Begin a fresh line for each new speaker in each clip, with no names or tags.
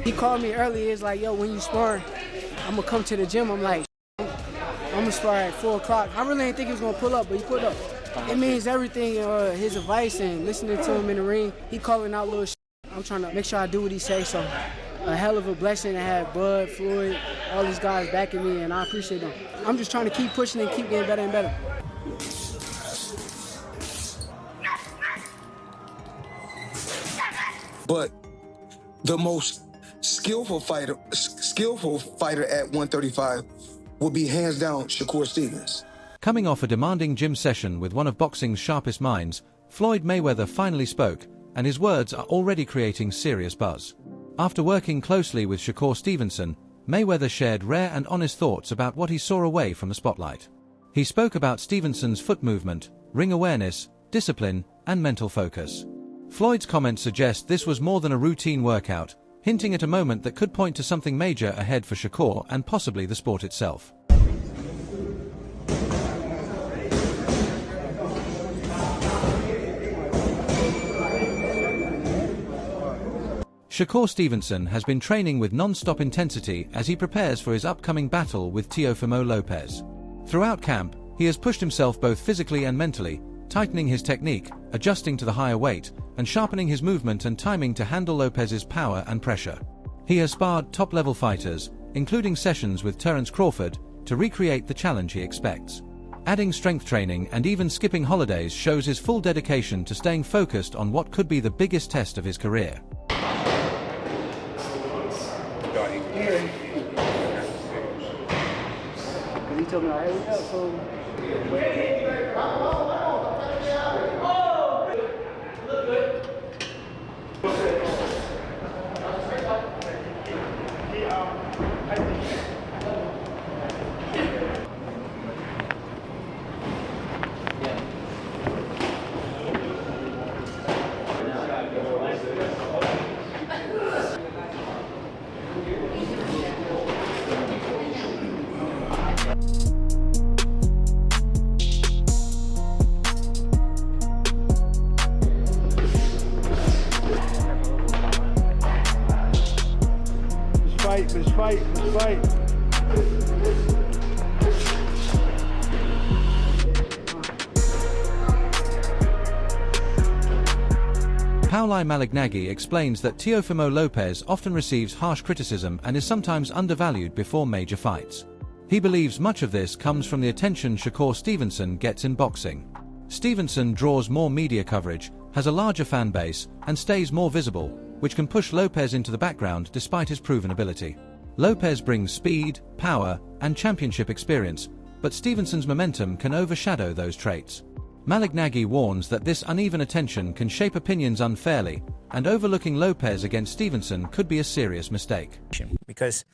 He called me earlier. He's like, yo, when you spar, I'm gonna come to the gym. I'm like, I'm gonna spar at 4 o'clock. I really didn't think he was gonna pull up, but he pulled up. It means everything, his advice and listening to him in the ring. He calling out little shit. I'm trying to make sure I do what he says, so a hell of a blessing to have Bud, Floyd, all these guys backing me, and I appreciate them. I'm just trying to keep pushing and keep getting better and better.
But the most skillful fighter at 135 will be hands down Shakur Stevenson.
Coming off a demanding gym session with one of boxing's sharpest minds, Floyd Mayweather finally spoke, and his words are already creating serious buzz. After working closely with Shakur Stevenson, Mayweather shared rare and honest thoughts about what he saw away from the spotlight. He spoke about Stevenson's foot movement, ring awareness, discipline, and mental focus. Floyd's comments suggest this was more than a routine workout, hinting at a moment that could point to something major ahead for Shakur and possibly the sport itself. Shakur Stevenson has been training with non-stop intensity as he prepares for his upcoming battle with Teofimo Lopez. Throughout camp, he has pushed himself both physically and mentally, tightening his technique, adjusting to the higher weight, and sharpening his movement and timing to handle Lopez's power and pressure. He has sparred top-level fighters, including sessions with Terence Crawford, to recreate the challenge he expects. Adding strength training and even skipping holidays shows his full dedication to staying focused on what could be the biggest test of his career.
He told me, all right, here we go, so... Let's fight.
Pauli Malignaggi explains that Teofimo Lopez often receives harsh criticism and is sometimes undervalued before major fights. He believes much of this comes from the attention Shakur Stevenson gets in boxing. Stevenson draws more media coverage, has a larger fan base, and stays more visible, which can push Lopez into the background despite his proven ability. Lopez brings speed, power, and championship experience, but Stevenson's momentum can overshadow those traits. Malignaggi warns that this uneven attention can shape opinions unfairly, and overlooking Lopez against Stevenson could be a serious mistake.
Because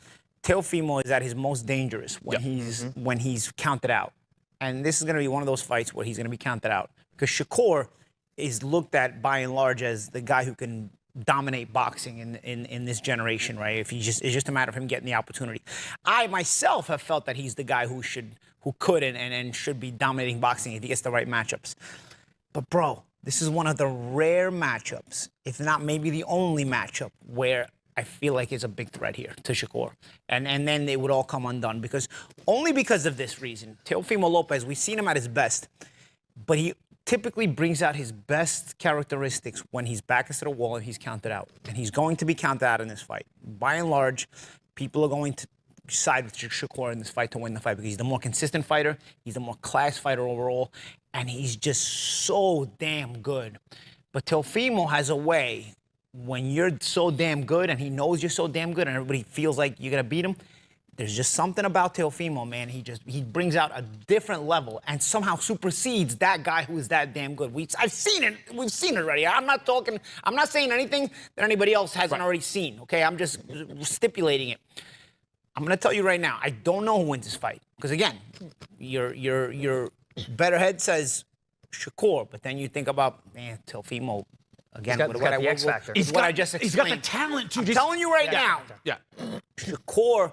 Teofimo is at his most dangerous when he's counted out. And this is going to be one of those fights where he's going to be counted out. Because Shakur is looked at by and large as the guy who can dominate boxing in this generation, right? It's just a matter of him getting the opportunity. I myself have felt that he's the guy who could and should be dominating boxing if he gets the right matchups. But bro, this is one of the rare matchups, if not maybe the only matchup, where I feel like it's a big threat here to Shakur. And then they would all come undone only because of this reason. Teofimo Lopez, we've seen him at his best, but he typically brings out his best characteristics when he's back against the wall and he's counted out. And he's going to be counted out in this fight. By and large, people are going to side with Shakur in this fight to win the fight because he's the more consistent fighter, he's the more class fighter overall, and he's just so damn good. But Teofimo has a way, when you're so damn good and he knows you're so damn good and everybody feels like you're going to beat him, there's just something about Teofimo, man. He brings out a different level and somehow supersedes that guy who is that damn good. I've seen it. We've seen it already. I'm not saying anything that anybody else hasn't already seen, okay? I'm just stipulating it. I'm going to tell you right now, I don't know who wins this fight. Because, again, your better head says Shakur, but then you think about, man, Teofimo, again,
he's got the X factor.
He's got the
talent to
I'm telling you right now.
Yeah.
Shakur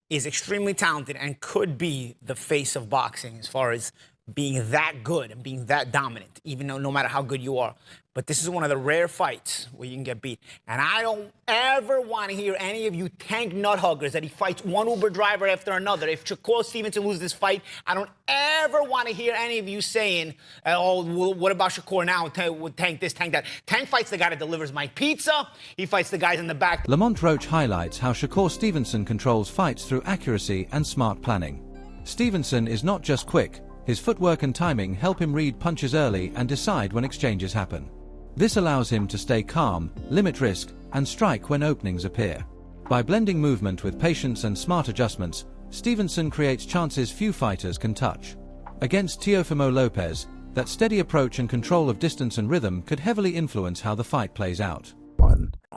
is extremely talented and could be the face of boxing as far as being that good and being that dominant, even though no matter how good you are. But this is one of the rare fights where you can get beat. And I don't ever want to hear any of you tank nut huggers that he fights one Uber driver after another. If Shakur Stevenson loses this fight, I don't ever want to hear any of you saying, oh, well, what about Shakur now? Tank this, tank that. Tank fights the guy that delivers my pizza. He fights the guys in the back.
Lamont Roach highlights how Shakur Stevenson controls fights through accuracy and smart planning. Stevenson is not just quick. His footwork and timing help him read punches early and decide when exchanges happen. This allows him to stay calm, limit risk, and strike when openings appear. By blending movement with patience and smart adjustments, Stevenson creates chances few fighters can touch. Against Teofimo Lopez, that steady approach and control of distance and rhythm could heavily influence how the fight plays out.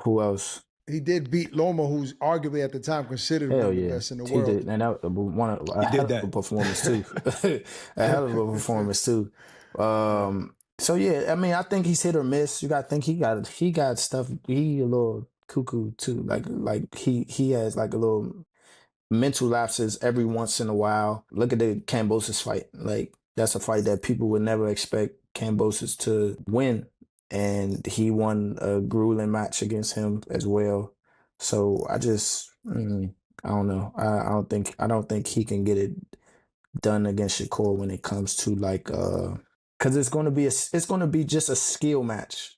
Who else?
He did beat Loma, who's arguably at the time considered one of the best in the world.
He did, and that was one of a hell of a performance too. A hell of a performance too. So yeah, I mean, I think he's hit or miss. You got to think he got stuff. He a little cuckoo too. Like he has like a little mental lapses every once in a while. Look at the Kambosos fight. Like that's a fight that people would never expect Kambosos to win. And he won a grueling match against him as well. So I just, I don't know. I don't think he can get it done against Shakur when it comes to like, because it's going to be just a skill match.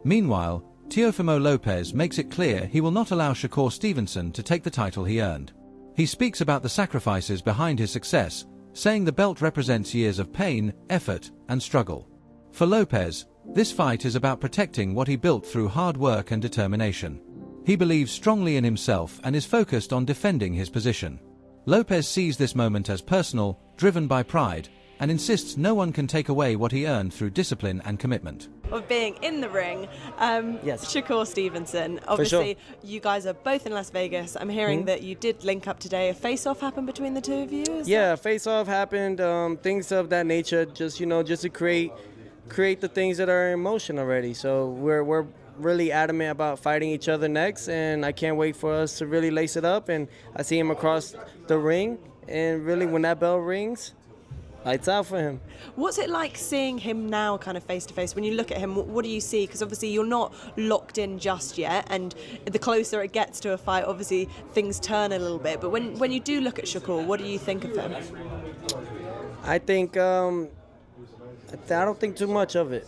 Meanwhile, Teofimo Lopez makes it clear he will not allow Shakur Stevenson to take the title he earned. He speaks about the sacrifices behind his success, saying the belt represents years of pain, effort, and struggle. For Lopez, this fight is about protecting what he built through hard work and determination. He believes strongly in himself and is focused on defending his position. Lopez sees this moment as personal, driven by pride, and insists no one can take away what he earned through discipline and commitment.
Of being in the ring,
yes.
Shakur Stevenson, obviously
sure.
You guys are both in Las Vegas. I'm hearing that you did link up today. A face-off happened between the two of you?
Yeah, face-off happened, things of that nature, just to create the things that are in motion already. So we're really adamant about fighting each other next, and I can't wait for us to really lace it up. And I see him across the ring, and really when that bell rings, lights out for him.
What's it like seeing him now kind of face-to-face? When you look at him, what do you see? Because obviously you're not locked in just yet, and the closer it gets to a fight, obviously things turn a little bit. But when you do look at Shakur, what do you think of him?
I think I don't think too much of it.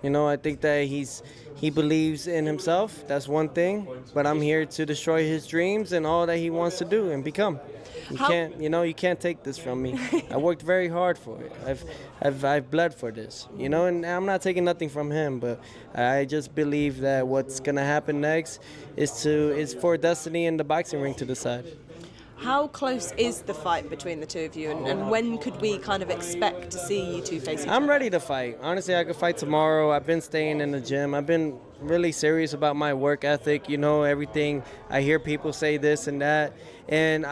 I think that he believes in himself. That's one thing. But I'm here to destroy his dreams and all that he wants to do and become. You can't take this from me. I worked very hard for it. I've bled for this, and I'm not taking nothing from him, but I just believe that what's gonna happen next is for destiny and the boxing ring to decide.
How close is the fight between the two of you, and when could we kind of expect to see you two face each other?
I'm ready to fight. Honestly, I could fight tomorrow. I've been staying in the gym. I've been really serious about my work ethic, everything. I hear people say this and that, and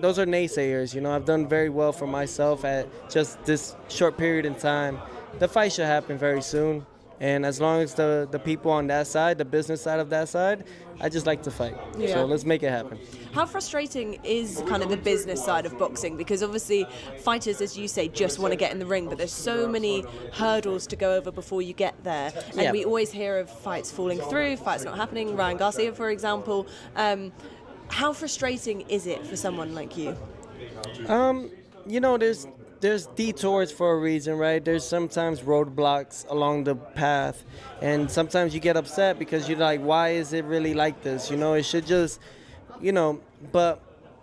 those are naysayers. I've done very well for myself at just this short period in time. The fight should happen very soon. And as long as the people on that side, the business side of that side, I just like to fight. Yeah. So let's make it happen.
How frustrating is kind of the business side of boxing? Because obviously fighters, as you say, just want to get in the ring, but there's so many hurdles to go over before you get there. And we always hear of fights falling through, fights not happening. Ryan Garcia, for example. How frustrating is it for someone like you?
There's detours for a reason, right? There's sometimes roadblocks along the path, and sometimes you get upset because you're like, why is it really like this? It should just, but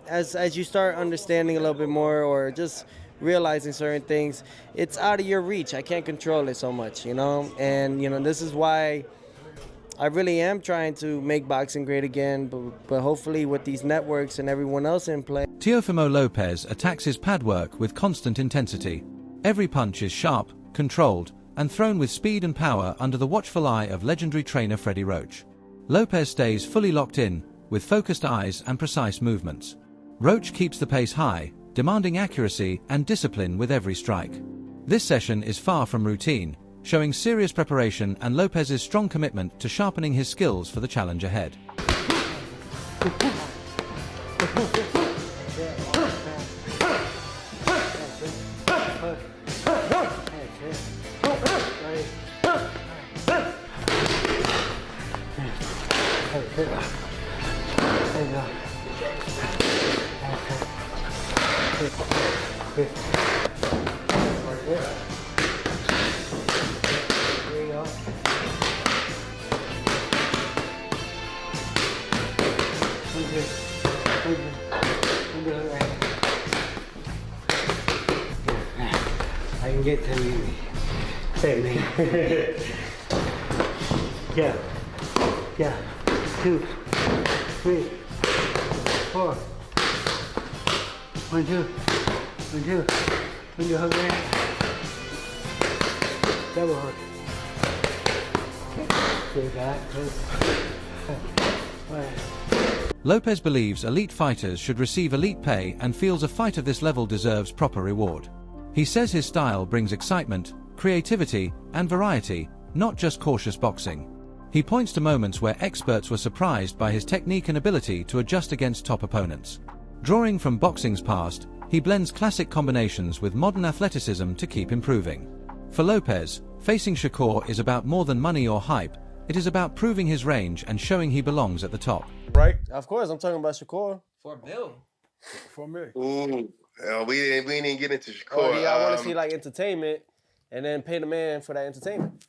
as you start understanding a little bit more or just realizing certain things, it's out of your reach. I can't control it so much, and, this is why I really am trying to make boxing great again, but hopefully with these networks and everyone else in play.
Teofimo Lopez attacks his pad work with constant intensity. Every punch is sharp, controlled, and thrown with speed and power under the watchful eye of legendary trainer Freddie Roach. Lopez stays fully locked in, with focused eyes and precise movements. Roach keeps the pace high, demanding accuracy and discipline with every strike. This session is far from routine, showing serious preparation and Lopez's strong commitment to sharpening his skills for the challenge ahead.
I can get to you. Save me. Yeah. 2, 3, 4. 1, 2. 1, 2. 1, 2 hook there. Double hook. Good back.
Lopez believes elite fighters should receive elite pay and feels a fight of this level deserves proper reward. He says his style brings excitement, creativity, and variety, not just cautious boxing. He points to moments where experts were surprised by his technique and ability to adjust against top opponents. Drawing from boxing's past, he blends classic combinations with modern athleticism to keep improving. For Lopez, facing Shakur is about more than money or hype. It is about proving his range and showing he belongs at the top.
Right? Of course, I'm talking about Shakur.
$4 million.
For me.
Ooh, we didn't get into Shakur.
Oh, yeah, I want to see like entertainment, and then pay the man for that entertainment.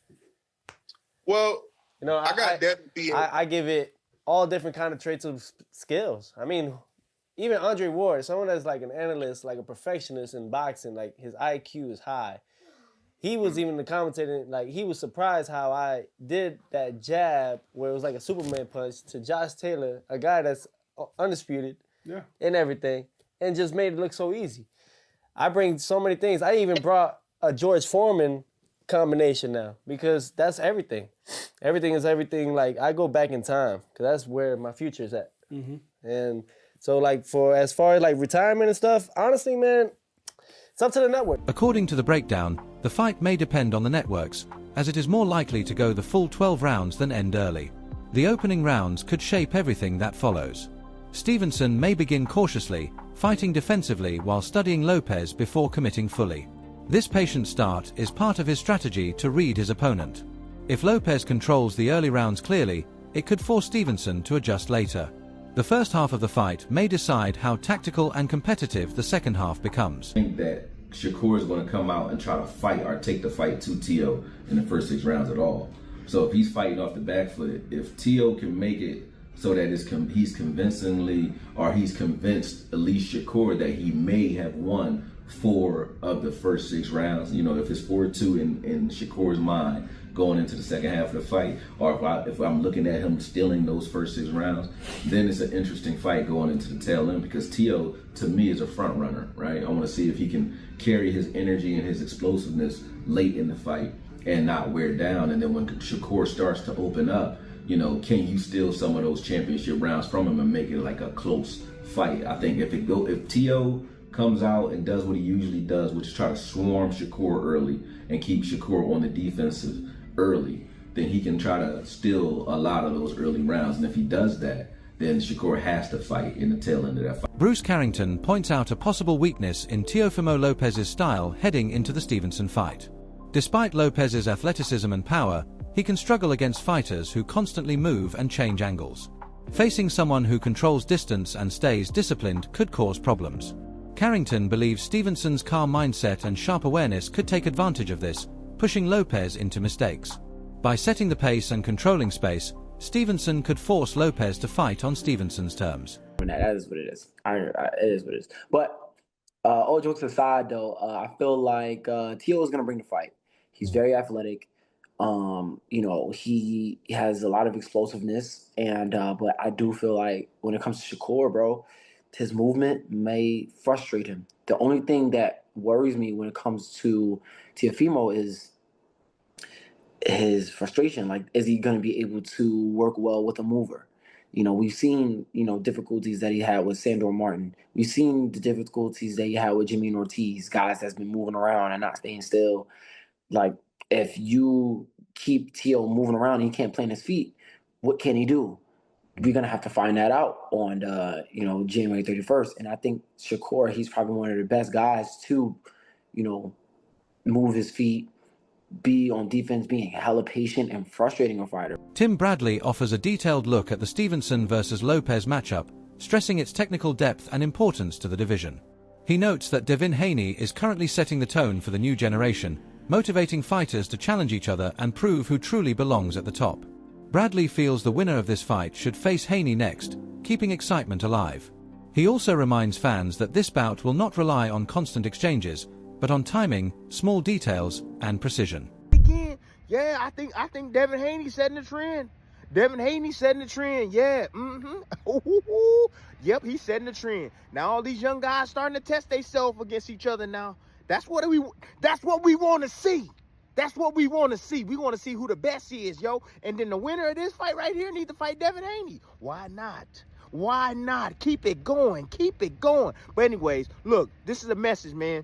Well,
you know,
I got that.
I give it all different kind of traits of skills. I mean, even Andre Ward, someone that's like an analyst, like a perfectionist in boxing, like his IQ is high. He was even the commentator, like he was surprised how I did that jab where it was like a Superman punch to Josh Taylor, a guy that's undisputed and everything, and just made it look so easy. I bring so many things. I even brought a George Foreman combination now because that's everything. Everything is everything. Like I go back in time because that's where my future is at. And so like as far as like retirement and stuff, honestly, man, it's up to the network.
According to the breakdown, the fight may depend on the networks, as it is more likely to go the full 12 rounds than end early. The opening rounds could shape everything that follows. Stevenson may begin cautiously, fighting defensively while studying Lopez before committing fully. This patient start is part of his strategy to read his opponent. If Lopez controls the early rounds clearly, it could force Stevenson to adjust later. The first half of the fight may decide how tactical and competitive the second half becomes.
I think that Shakur is going to come out and try to fight or take the fight to Teo in the first 6 rounds at all. So if he's fighting off the back foot, if Teo can make it so that he's convincingly, or he's convinced at least Shakur that he may have won 4 of the first 6 rounds, you know, if it's 4-2 in Shakur's mind going into the second half of the fight, or if I'm looking at him stealing those first 6 rounds, then it's an interesting fight going into the tail end because Teo, to me, is a front runner, right? I want to see if he can carry his energy and his explosiveness late in the fight and not wear down. And then when Shakur starts to open up, you know, can you steal some of those championship rounds from him and make it like a close fight? I think if Teo comes out and does what he usually does, which is try to swarm Shakur early and keep Shakur on the defensive early, then he can try to steal a lot of those early rounds. And if he does that, then Shakur has to fight in the tail end of that fight.
Bruce Carrington points out a possible weakness in Teofimo Lopez's style heading into the Stevenson fight. Despite Lopez's athleticism and power, he can struggle against fighters who constantly move and change angles. Facing someone who controls distance and stays disciplined could cause problems. Carrington believes Stevenson's calm mindset and sharp awareness could take advantage of this, pushing Lopez into mistakes. By setting the pace and controlling space, Stevenson could force Lopez to fight on Stevenson's terms.
That is what it is. It is what it is. But all jokes aside, though, I feel like Teo is going to bring the fight. He's very athletic. You know, he has a lot of explosiveness, and but I do feel like when it comes to Shakur, bro, his movement may frustrate him. The only thing that worries me when it comes to Teofimo is his frustration. Like, is he going to be able to work well with a mover? You know, we've seen, you know, difficulties that he had with Sandor Martin. We've seen the difficulties that he had with Jimmy Ortiz, guys that's been moving around and not staying still. Like, if you keep Teo moving around and he can't plant his feet, what can he do? We're going to have to find that out on, you know, January 31st. And I think Shakur, he's probably one of the best guys to, you know, move his feet be on defense, being hella patient and frustrating a fighter.
Tim Bradley offers a detailed look at the Stevenson versus Lopez matchup, stressing its technical depth and importance to the division. He notes that Devin Haney is currently setting the tone for the new generation, motivating fighters to challenge each other and prove who truly belongs at the top. Bradley feels the winner of this fight should face Haney next, keeping excitement alive. He also reminds fans that this bout will not rely on constant exchanges, but on timing, small details, and precision.
Again, yeah, I think Devin Haney setting the trend. Devin Haney setting the trend, yeah. Yep, he's setting the trend. Now all these young guys starting to test themselves against each other now. That's what we want to see. That's what we want to see. We want to see who the best is, yo. And then the winner of this fight right here needs to fight Devin Haney. Why not? Why not? Keep it going. Keep it going. But anyways, look, this is a message, man.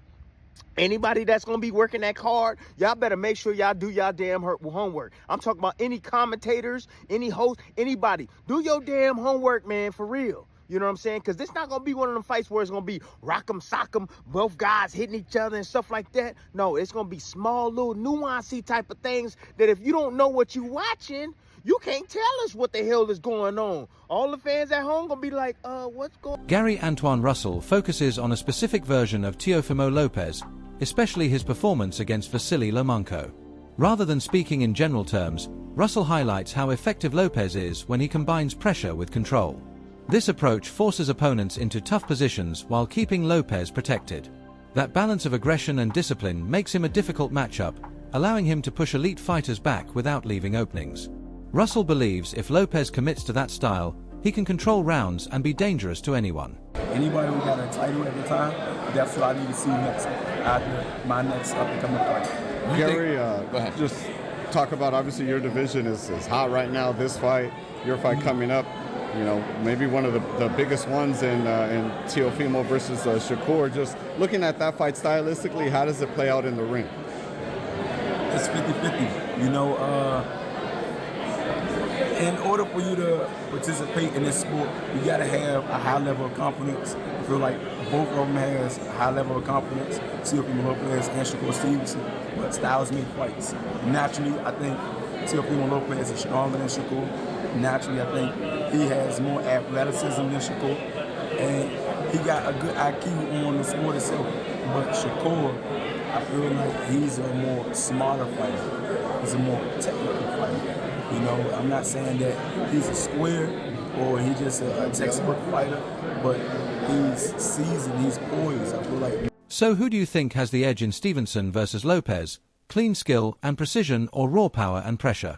Anybody that's going to be working that hard, y'all better make sure y'all do y'all damn homework. I'm talking about any commentators, any host, anybody. Do your damn homework, man, for real. You know what I'm saying? Because this not going to be one of them fights where it's going to be rock 'em, sock 'em, both guys hitting each other and stuff like that. No, it's going to be small, little nuancey type of things that if you don't know what you watching, you can't tell us what the hell is going on. All the fans at home going to be like, what's going on?
Gary Antoine Russell focuses on a specific version of Teofimo Lopez, especially his performance against Vasily Lomachenko. Rather than speaking in general terms, Russell highlights how effective Lopez is when he combines pressure with control. This approach forces opponents into tough positions while keeping Lopez protected. That balance of aggression and discipline makes him a difficult matchup, allowing him to push elite fighters back without leaving openings. Russell believes if Lopez commits to that style, he can control rounds and be dangerous to anyone.
Anybody who got a title at the time, that's what I need to see next, after my next up-and-coming fight.
Gary, just talk about, obviously your division is hot right now, this fight, your fight coming up. You know, maybe one of the biggest ones in Teofimo versus Shakur. Just looking at that fight stylistically, how does it play out in the ring?
It's 50-50. You know, in order for you to participate in this sport, you got to have a high level of confidence. I feel like both of them has a high level of confidence, Teofimo Lopez and Shakur Stevenson, but styles make fights. Naturally, I think Teofimo Lopez is stronger than Shakur. Naturally, I think he has more athleticism than Shakur, and he got a good IQ on the sport itself. But Shakur, I feel like he's a more smarter fighter. He's a more technical fighter. You know, I'm not saying that he's a square or he's just a textbook fighter, but he's seasoned, he's poised. I feel like.
So who do you think has the edge in Stevenson versus Lopez? Clean skill and precision or raw power and pressure?